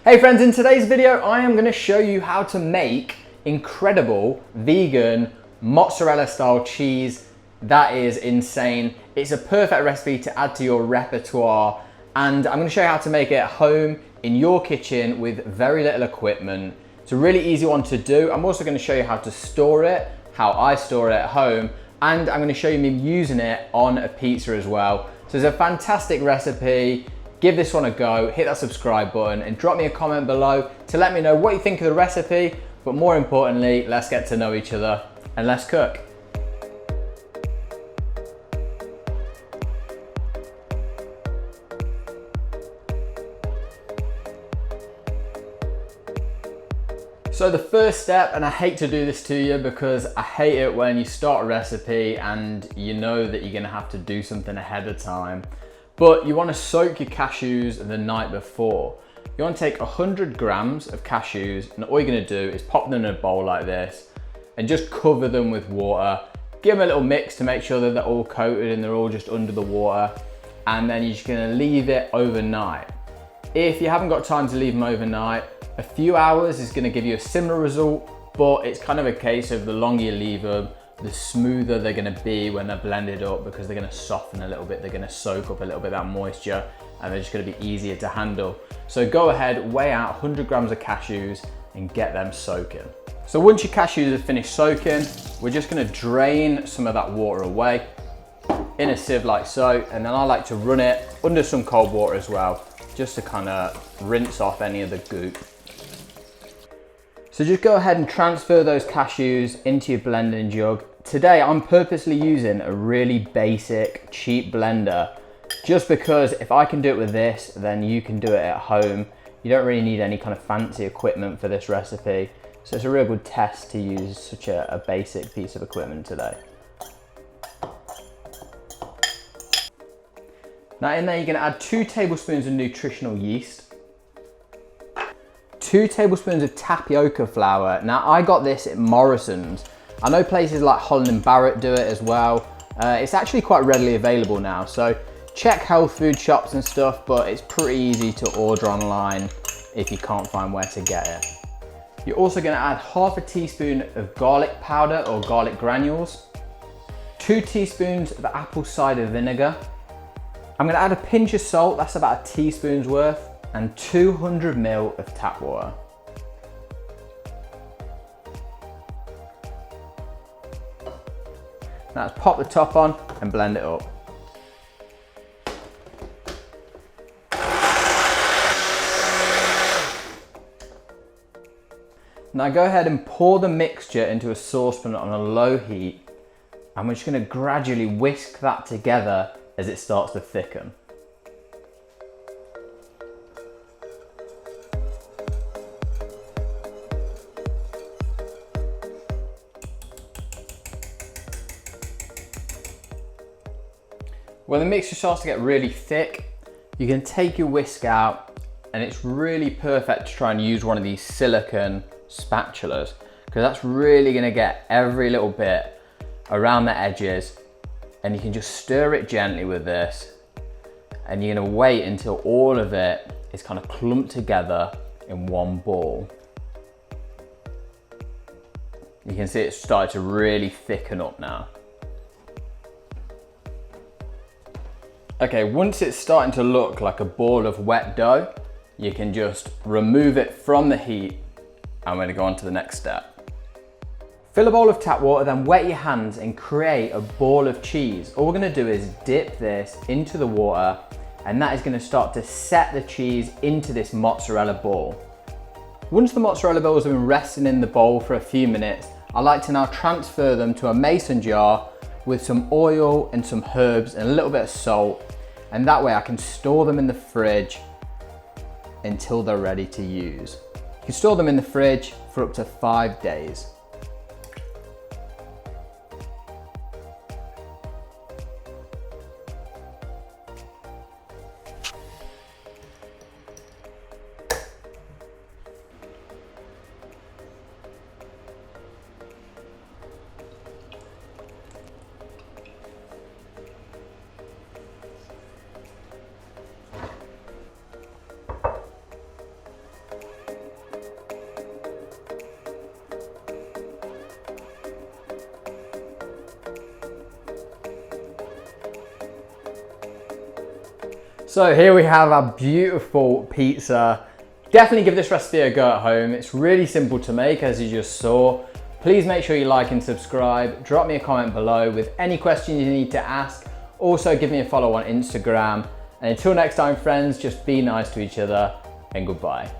Hey friends, in today's video I am going to show you how to make incredible vegan mozzarella style cheese. That is insane. It's a perfect recipe to add to your repertoire, and I'm going to show you how to make it at home in your kitchen with very little equipment. It's a really easy one to do. I'm also going to show you how to store it, how I store it at home, and I'm going to show you me using it on a pizza as well. So it's a fantastic recipe. Give this one a go, hit that subscribe button and drop me a comment below to let me know what you think of the recipe, but more importantly, let's get to know each other and let's cook. So the first step, and I hate to do this to you because I hate it when you start a recipe and you know that you're gonna have to do something ahead of time, but you want to soak your cashews the night before. You want to take 100 grams of cashews, and all you're going to do is pop them in a bowl like this and just cover them with water. Give them a little mix to make sure that they're all coated and they're all just under the water, and then you're just going to leave it overnight. If you haven't got time to leave them overnight, a few hours is going to give you a similar result, but it's kind of a case of the longer you leave them, the smoother they're going to be when they're blended up, because they're going to soften a little bit, they're going to soak up a little bit of that moisture, and they're just going to be easier to handle. So go ahead, weigh out 100 grams of cashews and get them soaking. So once your cashews are finished soaking, we're just going to drain some of that water away in a sieve like so, and then I like to run it under some cold water as well, just to kind of rinse off any of the goop. So just go ahead and transfer those cashews into your blending jug. Today I'm purposely using a really basic, cheap blender, just because if I can do it with this, then you can do it at home. You don't really need any kind of fancy equipment for this recipe. So it's a real good test to use such a basic piece of equipment today. Now in there you're gonna add 2 tablespoons of nutritional yeast, 2 tablespoons of tapioca flour. Now I got this at Morrison's. I know places like Holland & Barrett do it as well. It's actually quite readily available now, so check health food shops and stuff, but it's pretty easy to order online if you can't find where to get it. You're also gonna add half a teaspoon of garlic powder or garlic granules, 2 teaspoons of apple cider vinegar. I'm gonna add a pinch of salt, that's about a teaspoon's worth, and 200 ml of tap water. Now let's pop the top on and blend it up. Now go ahead and pour the mixture into a saucepan on a low heat, and we're just going to gradually whisk that together as it starts to thicken. When the mixture starts to get really thick, you can take your whisk out, and it's really perfect to try and use one of these silicone spatulas, because that's really going to get every little bit around the edges, and you can just stir it gently with this, and you're going to wait until all of it is kind of clumped together in one ball. You can see it's started to really thicken up now. Okay, once it's starting to look like a ball of wet dough, you can just remove it from the heat, and we're gonna go on to the next step. Fill a bowl of tap water, then wet your hands and create a ball of cheese. All we're gonna do is dip this into the water, and that is gonna start to set the cheese into this mozzarella ball. Once the mozzarella balls have been resting in the bowl for a few minutes, I like to now transfer them to a mason jar with some oil and some herbs and a little bit of salt, and that way I can store them in the fridge until they're ready to use. You can store them in the fridge for up to 5 days. So here we have our beautiful pizza. Definitely give this recipe a go at home. It's really simple to make, as you just saw. Please make sure you like and subscribe. Drop me a comment below with any questions you need to ask. Also give me a follow on Instagram. And until next time, friends, just be nice to each other and goodbye.